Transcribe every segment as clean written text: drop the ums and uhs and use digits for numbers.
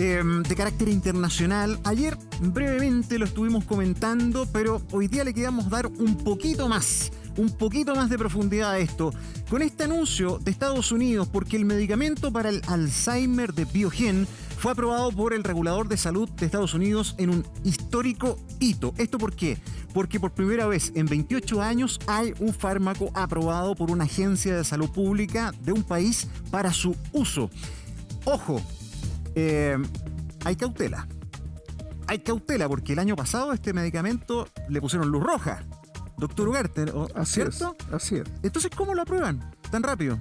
de carácter internacional. Ayer brevemente lo estuvimos comentando, pero hoy día le queremos dar un poquito más de profundidad a esto. Con este anuncio de Estados Unidos, porque el medicamento para el Alzheimer de Biogen fue aprobado por el regulador de salud de Estados Unidos en un histórico hito. ¿Esto por qué? Porque por primera vez en 28 años hay un fármaco aprobado por una agencia de salud pública de un país para su uso. Ojo, hay cautela. Hay cautela porque el año pasado este medicamento le pusieron luz roja. Doctor Ugarte, ¿cierto? Así es. Entonces, ¿cómo lo aprueban tan rápido?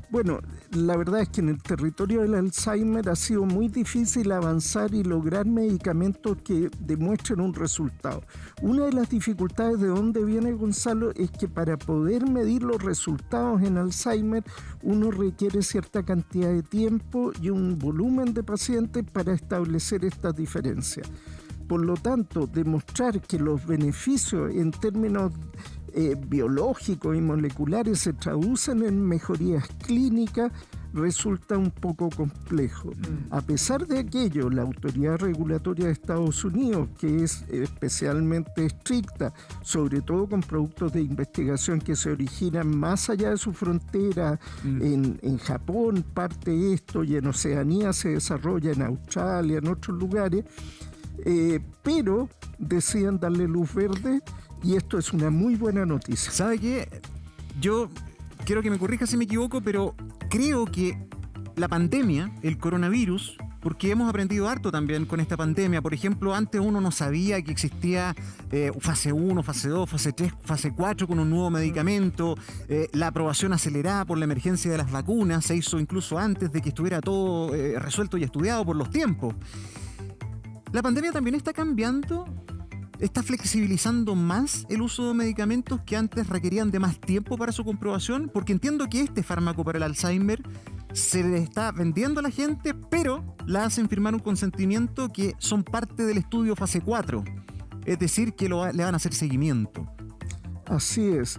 Bueno, la verdad es que en el territorio del Alzheimer ha sido muy difícil avanzar y lograr medicamentos que demuestren un resultado. Una de las dificultades de donde viene Gonzalo es que para poder medir los resultados en Alzheimer uno requiere cierta cantidad de tiempo y un volumen de pacientes para establecer estas diferencias. Por lo tanto, demostrar que los beneficios en términos biológicos y moleculares se traducen en mejorías clínicas resulta un poco complejo. A pesar de aquello, la autoridad regulatoria de Estados Unidos, que es especialmente estricta, sobre todo con productos de investigación que se originan más allá de su frontera, en Japón parte de esto y en Oceanía se desarrolla, en Australia, en otros lugares, pero deciden darle luz verde y esto es una muy buena noticia. ¿Sabe qué? Yo quiero que me corrija si me equivoco, pero creo que la pandemia, el coronavirus, porque hemos aprendido harto también con esta pandemia. Por ejemplo, antes uno no sabía que existía fase 1, fase 2, fase 3, fase 4 con un nuevo medicamento. La aprobación acelerada por la emergencia de las vacunas se hizo incluso antes de que estuviera todo resuelto y estudiado por los tiempos. La pandemia también está cambiando, está flexibilizando más el uso de medicamentos que antes requerían de más tiempo para su comprobación, porque entiendo que este fármaco para el Alzheimer se le está vendiendo a la gente, pero la hacen firmar un consentimiento que son parte del estudio fase 4, es decir, que le van a hacer seguimiento. Así es.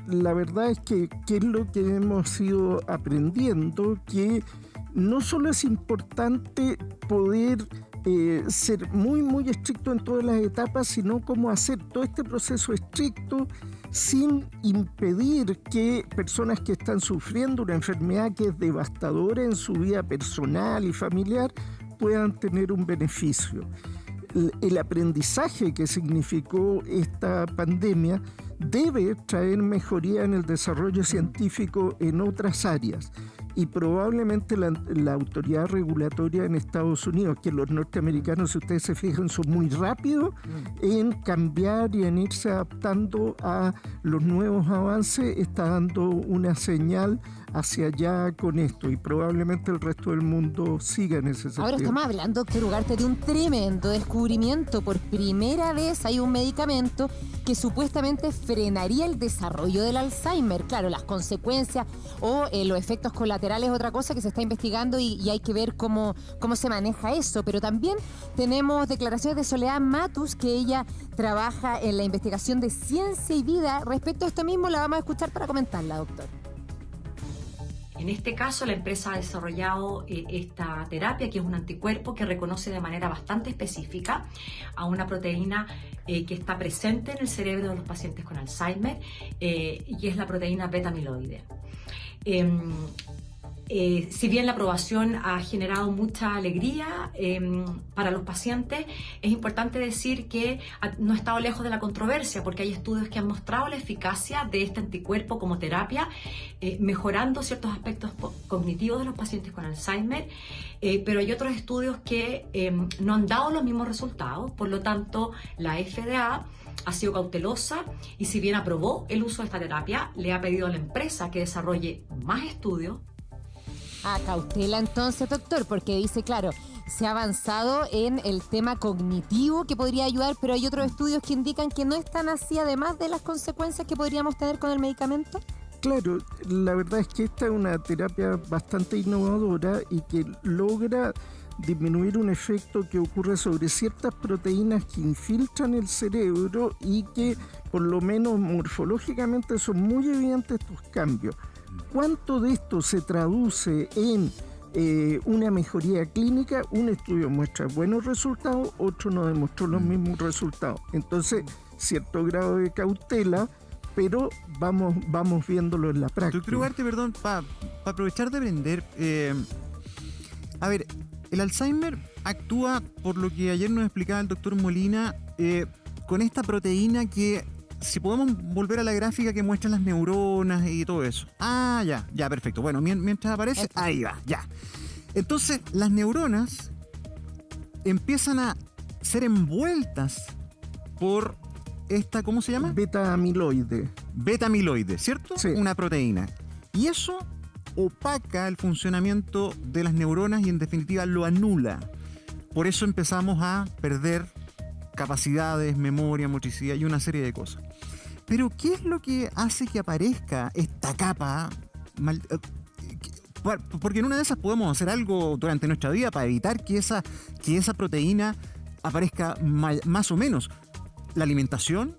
La verdad es que es lo que hemos ido aprendiendo, que no solo es importante poder ser muy, muy estricto en todas las etapas, sino cómo hacer todo este proceso estricto sin impedir que personas que están sufriendo una enfermedad que es devastadora en su vida personal y familiar puedan tener un beneficio. El aprendizaje que significó esta pandemia debe traer mejoría en el desarrollo científico en otras áreas. Y probablemente la autoridad regulatoria en Estados Unidos, que los norteamericanos, si ustedes se fijan, son muy rápidos en cambiar y en irse adaptando a los nuevos avances, está dando una señal hacia allá con esto y probablemente el resto del mundo siga en ese sentido. Ahora estamos hablando, doctor Ugarte, de un tremendo descubrimiento. Por primera vez hay un medicamento que supuestamente frenaría el desarrollo del Alzheimer. Claro, las consecuencias o los efectos colaterales es otra cosa que se está investigando y hay que ver cómo se maneja eso. Pero también tenemos declaraciones de Soledad Matus, que ella trabaja en la investigación de ciencia y vida. Respecto a esto mismo, la vamos a escuchar para comentarla, doctor. En este caso, la empresa ha desarrollado esta terapia, que es un anticuerpo que reconoce de manera bastante específica a una proteína que está presente en el cerebro de los pacientes con Alzheimer, y es la proteína beta-amiloide. Si bien la aprobación ha generado mucha alegría para los pacientes, es importante decir que no ha estado lejos de la controversia, porque hay estudios que han mostrado la eficacia de este anticuerpo como terapia, mejorando ciertos aspectos cognitivos de los pacientes con Alzheimer, pero hay otros estudios que no han dado los mismos resultados. Por lo tanto, la FDA ha sido cautelosa y, si bien aprobó el uso de esta terapia, le ha pedido a la empresa que desarrolle más estudios. Cautela entonces, doctor, porque dice, claro, se ha avanzado en el tema cognitivo que podría ayudar, pero hay otros estudios que indican que no están así, además de las consecuencias que podríamos tener con el medicamento. Claro, la verdad es que esta es una terapia bastante innovadora y que logra disminuir un efecto que ocurre sobre ciertas proteínas que infiltran el cerebro y que por lo menos morfológicamente son muy evidentes estos cambios. ¿Cuánto de esto se traduce en una mejoría clínica, un estudio muestra buenos resultados, otro no demostró los mismos resultados. Entonces, cierto grado de cautela, pero vamos viéndolo en la práctica. Doctor Ugarte, perdón, para aprovechar de aprender, a ver, el Alzheimer actúa, por lo que ayer nos explicaba el doctor Molina, con esta proteína que, si podemos volver a la gráfica que muestra las neuronas y todo eso. Ah, ya, perfecto. Bueno, mientras aparece, ahí va, ya. Entonces, las neuronas empiezan a ser envueltas por esta, ¿cómo se llama? Beta-amiloide. Beta-amiloide, ¿cierto? Sí. Una proteína. Y eso opaca el funcionamiento de las neuronas y en definitiva lo anula. Por eso empezamos a perder capacidades, memoria, motricidad y una serie de cosas. Pero ¿qué es lo que hace que aparezca esta capa? Porque en una de esas podemos hacer algo durante nuestra vida para evitar que esa proteína aparezca más o menos. La alimentación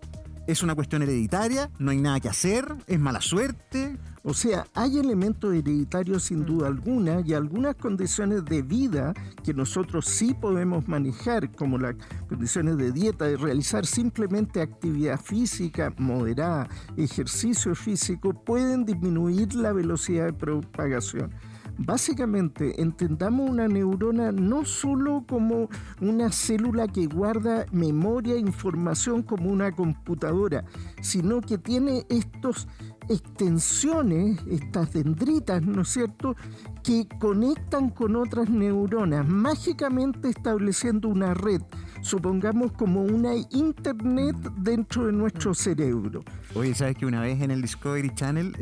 es una cuestión hereditaria, no hay nada que hacer, es mala suerte. O sea, hay elementos hereditarios sin duda alguna y algunas condiciones de vida que nosotros sí podemos manejar, como las condiciones de dieta, de realizar simplemente actividad física moderada, ejercicio físico, pueden disminuir la velocidad de propagación. Básicamente, entendamos una neurona no solo como una célula que guarda memoria e información como una computadora, sino que tiene estas extensiones, estas dendritas, ¿no es cierto?, que conectan con otras neuronas, mágicamente estableciendo una red, supongamos como una internet dentro de nuestro cerebro. Oye, ¿sabes que una vez en el Discovery Channel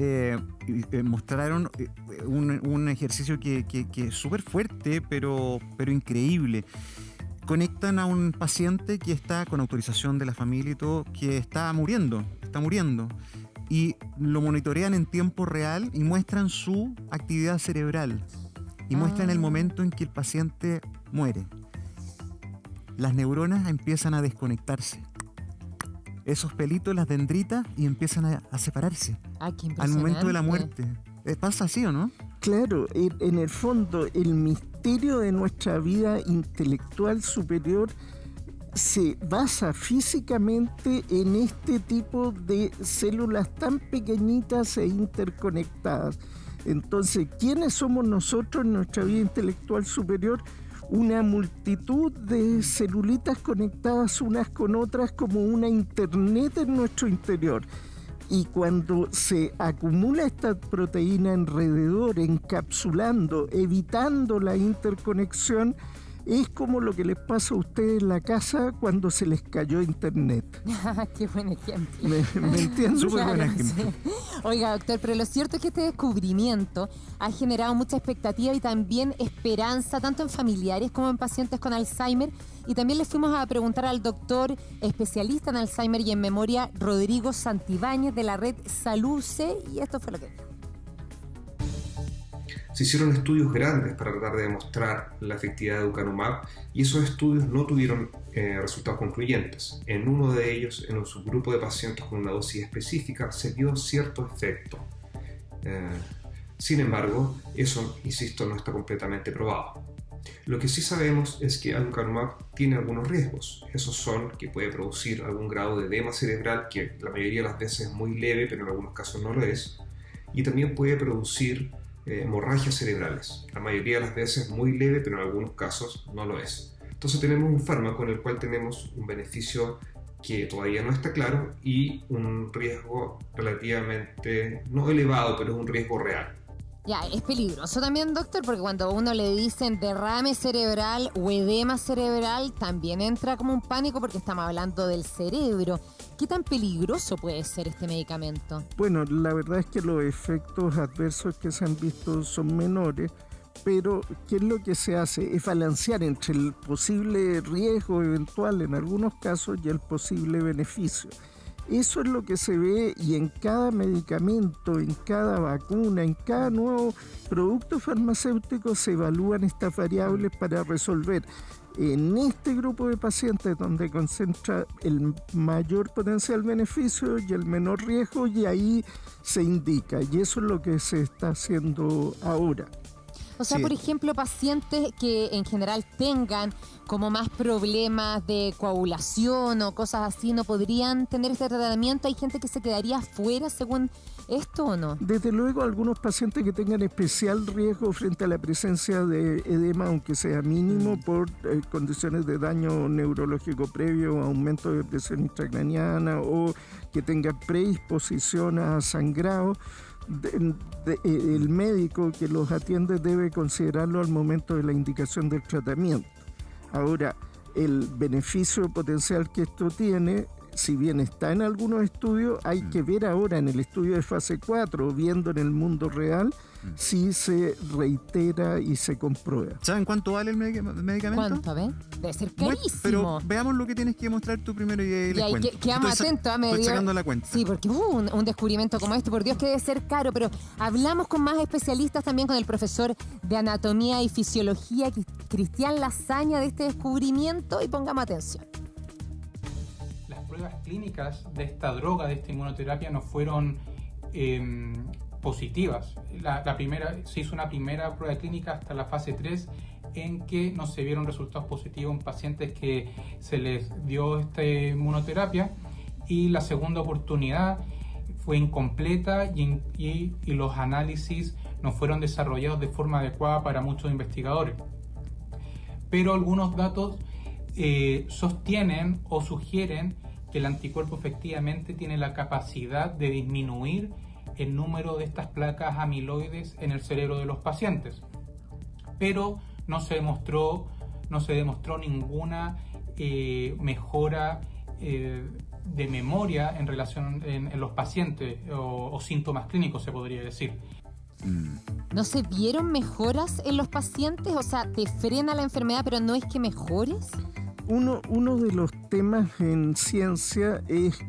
mostraron un ejercicio que es súper fuerte, pero increíble? Conectan a un paciente que está con autorización de la familia y todo, que está muriendo. Y lo monitorean en tiempo real y muestran su actividad cerebral. Y muestran el momento en que el paciente muere. Las neuronas empiezan a desconectarse. Esos pelitos, las dendritas, y empiezan a separarse. Qué al momento de la muerte. ¿Pasa así o no? Claro, en el fondo, el misterio de nuestra vida intelectual superior se basa físicamente en este tipo de células tan pequeñitas e interconectadas. Entonces, ¿quiénes somos nosotros en nuestra vida intelectual superior? Una multitud de celulitas conectadas unas con otras como una internet en nuestro interior. Y cuando se acumula esta proteína alrededor, encapsulando, evitando la interconexión, es como lo que les pasa a ustedes en la casa cuando se les cayó internet. Qué buen ejemplo. ¿Me entiendes? Súper buen ejemplo. Sí. Oiga, doctor, pero lo cierto es que este descubrimiento ha generado mucha expectativa y también esperanza, tanto en familiares como en pacientes con Alzheimer. Y también le fuimos a preguntar al doctor especialista en Alzheimer y en memoria, Rodrigo Santibáñez, de la red Saluce, y esto fue lo que dijo. Se hicieron estudios grandes para tratar de demostrar la efectividad de aducanumab y esos estudios no tuvieron resultados concluyentes. En uno de ellos, en un subgrupo de pacientes con una dosis específica, se vio cierto efecto. Sin embargo, eso, insisto, no está completamente probado. Lo que sí sabemos es que aducanumab tiene algunos riesgos. Esos son que puede producir algún grado de edema cerebral, que la mayoría de las veces es muy leve, pero en algunos casos no lo es. Y también puede producir hemorragias cerebrales. La mayoría de las veces muy leve, pero en algunos casos no lo es. Entonces tenemos un fármaco en el cual tenemos un beneficio que todavía no está claro y un riesgo relativamente, no elevado, pero es un riesgo real. Ya, es peligroso también, doctor, porque cuando a uno le dicen derrame cerebral o edema cerebral, también entra como un pánico porque estamos hablando del cerebro. ¿Qué tan peligroso puede ser este medicamento? Bueno, la verdad es que los efectos adversos que se han visto son menores, pero ¿qué es lo que se hace? Es balancear entre el posible riesgo eventual en algunos casos y el posible beneficio. Eso es lo que se ve y en cada medicamento, en cada vacuna, en cada nuevo producto farmacéutico se evalúan estas variables para resolver en este grupo de pacientes donde concentra el mayor potencial beneficio y el menor riesgo, y ahí se indica, y eso es lo que se está haciendo ahora. O sea, Sí. por ejemplo, pacientes que en general tengan como más problemas de coagulación o cosas así, ¿no podrían tener este tratamiento? ¿Hay gente que se quedaría fuera según esto o no? Desde luego, algunos pacientes que tengan especial riesgo frente a la presencia de edema, aunque sea mínimo, por condiciones de daño neurológico previo, aumento de presión intracraniana o que tengan predisposición a sangrado, el médico que los atiende debe considerarlo al momento de la indicación del tratamiento. Ahora, el beneficio potencial que esto tiene, si bien está en algunos estudios, hay que ver ahora en el estudio de fase 4, viendo en el mundo real, si se reitera y se comprueba. ¿Saben cuánto vale el medicamento? ¿Cuánto? A ver, debe ser carísimo. Pero veamos lo que tienes que mostrar tú primero y les Ya, y cuento. quedamos Estoy atentos a medio. Estoy sacando la cuenta. Sí, porque un descubrimiento como este, por Dios que debe ser caro, pero hablamos con más especialistas también, con el profesor de Anatomía y Fisiología, Cristian Lasaña, de este descubrimiento, y pongamos atención. Las pruebas clínicas de esta droga, de esta inmunoterapia, no fueron positivas. Se hizo una primera prueba clínica hasta la fase 3 en que no se vieron resultados positivos en pacientes que se les dio esta inmunoterapia, y la segunda oportunidad fue incompleta y los análisis no fueron desarrollados de forma adecuada para muchos investigadores. Pero algunos datos sostienen o sugieren que el anticuerpo efectivamente tiene la capacidad de disminuir el número de estas placas amiloides en el cerebro de los pacientes, pero no se demostró ninguna mejora de memoria en relación en los pacientes o síntomas clínicos, se podría decir. ¿No se vieron mejoras en los pacientes? O sea, te frena la enfermedad, pero no es que mejores. Uno de los temas en ciencia es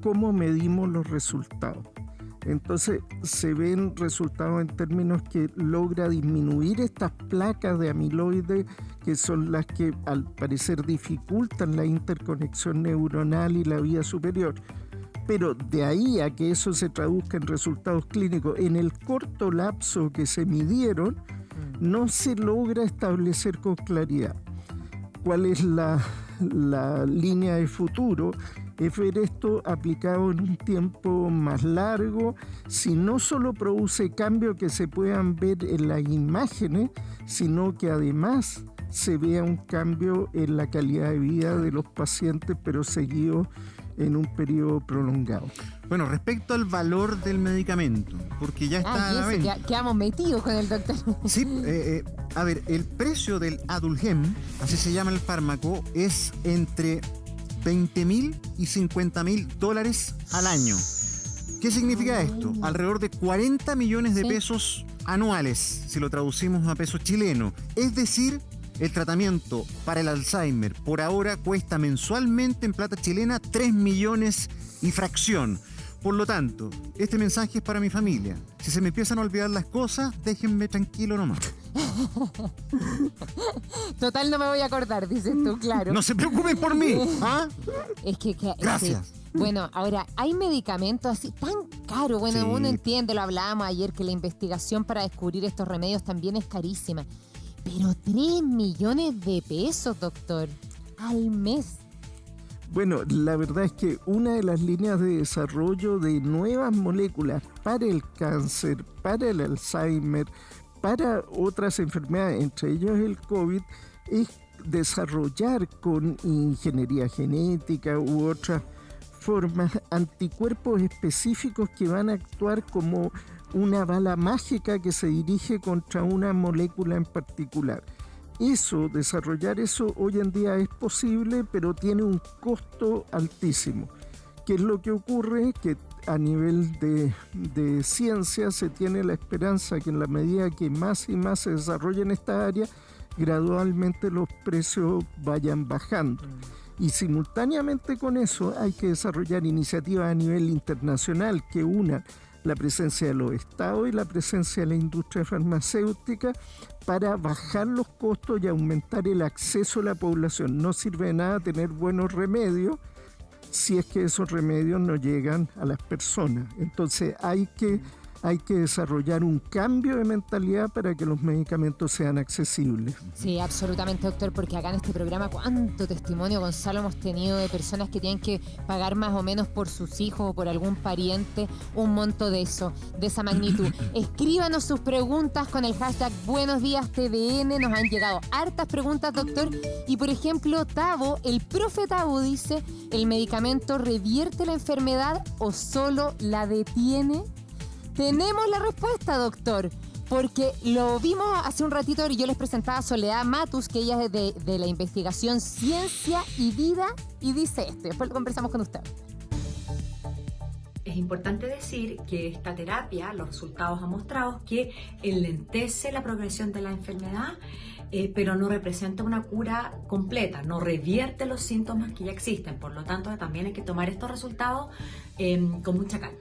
cómo medimos los resultados. Entonces se ven resultados en términos que logra disminuir estas placas de amiloide, que son las que al parecer dificultan la interconexión neuronal y la vía superior. Pero de ahí a que eso se traduzca en resultados clínicos, en el corto lapso que se midieron, no se logra establecer con claridad. ¿Cuál es la línea de futuro? Es ver esto aplicado en un tiempo más largo, si no solo produce cambios que se puedan ver en las imágenes, sino que además se vea un cambio en la calidad de vida de los pacientes, pero seguido en un periodo prolongado. Bueno, respecto al valor del medicamento, porque ya está a la venta. Quedamos metidos con el doctor. Sí, a ver, el precio del Adulgem, así se llama el fármaco, es entre $20,000 y $50,000 al año. ¿Qué significa esto? Alrededor de 40 millones de pesos anuales, si lo traducimos a pesos chilenos. Es decir, el tratamiento para el Alzheimer por ahora cuesta mensualmente en plata chilena 3 millones y fracción. Por lo tanto, este mensaje es para mi familia. Si se me empiezan a olvidar las cosas, déjenme tranquilo nomás. Total, no me voy a acordar, dices tú, claro. No se preocupen por mí. ¿Ah? Es que Gracias. sí. Bueno, ahora, hay medicamentos así tan caros. Bueno, Sí. uno entiende, lo hablábamos ayer, que la investigación para descubrir estos remedios también es carísima. Pero 3 millones de pesos, doctor, al mes. Bueno, la verdad es que una de las líneas de desarrollo de nuevas moléculas para el cáncer, para el Alzheimer, para otras enfermedades, entre ellas el COVID, es desarrollar con ingeniería genética u otras formas anticuerpos específicos que van a actuar como una bala mágica que se dirige contra una molécula en particular. Desarrollar eso hoy en día es posible, pero tiene un costo altísimo. ¿Qué es lo que ocurre? Que a nivel de ciencia se tiene la esperanza que en la medida que más y más se desarrolla en esta área, gradualmente los precios vayan bajando. Y simultáneamente con eso hay que desarrollar iniciativas a nivel internacional que unan la presencia de los estados y la presencia de la industria farmacéutica para bajar los costos y aumentar el acceso a la población. No sirve de nada tener buenos remedios si es que esos remedios no llegan a las personas. Entonces hay que hay que desarrollar un cambio de mentalidad para que los medicamentos sean accesibles. Sí, absolutamente, doctor, porque acá en este programa cuánto testimonio, Gonzalo, hemos tenido de personas que tienen que pagar más o menos por sus hijos o por algún pariente un monto de eso, de esa magnitud. Escríbanos sus preguntas con el hashtag Buenos Días TVN. Nos han llegado hartas preguntas, doctor. Y por ejemplo, Tavo, el profe Tavo dice, ¿el medicamento revierte la enfermedad o solo la detiene? Tenemos la respuesta, doctor, porque lo vimos hace un ratito y yo les presentaba a Soledad Matus, que ella es de la investigación Ciencia y Vida, y dice esto. Después lo conversamos con usted. Es importante decir que esta terapia, los resultados han mostrado que enlentece la progresión de la enfermedad, pero no representa una cura completa, no revierte los síntomas que ya existen. Por lo tanto, también hay que tomar estos resultados con mucha calma.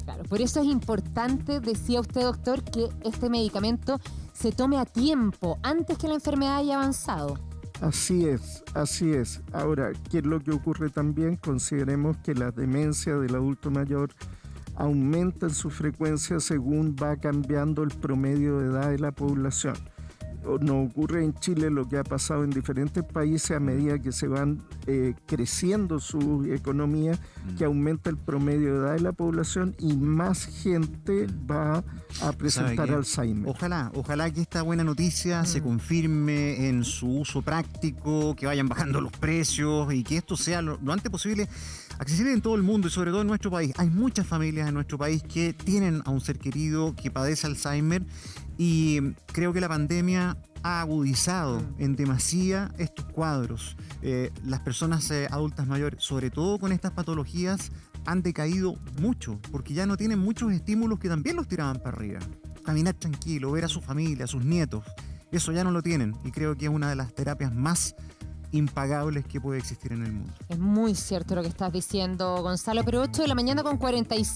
Claro, por eso es importante, decía usted, doctor, que este medicamento se tome a tiempo, antes que la enfermedad haya avanzado. Así es, así es. Ahora, ¿qué es lo que ocurre también? Consideremos que la demencia del adulto mayor aumenta en su frecuencia según va cambiando el promedio de edad de la población. Nos ocurre en Chile lo que ha pasado en diferentes países a medida que se van creciendo su economía, que aumenta el promedio de edad de la población y más gente va a presentar Alzheimer. Ojalá que esta buena noticia se confirme en su uso práctico, que vayan bajando los precios y que esto sea lo antes posible accesible en todo el mundo y sobre todo en nuestro país. Hay muchas familias en nuestro país que tienen a un ser querido que padece Alzheimer y creo que la pandemia ha agudizado en demasía estos cuadros. Las personas adultas mayores, sobre todo con estas patologías, han decaído mucho porque ya no tienen muchos estímulos que también los tiraban para arriba. Caminar tranquilo, ver a su familia, a sus nietos, eso ya no lo tienen y creo que es una de las terapias más impagables que puede existir en el mundo. Es muy cierto lo que estás diciendo, Gonzalo, pero 8 de la mañana con 45.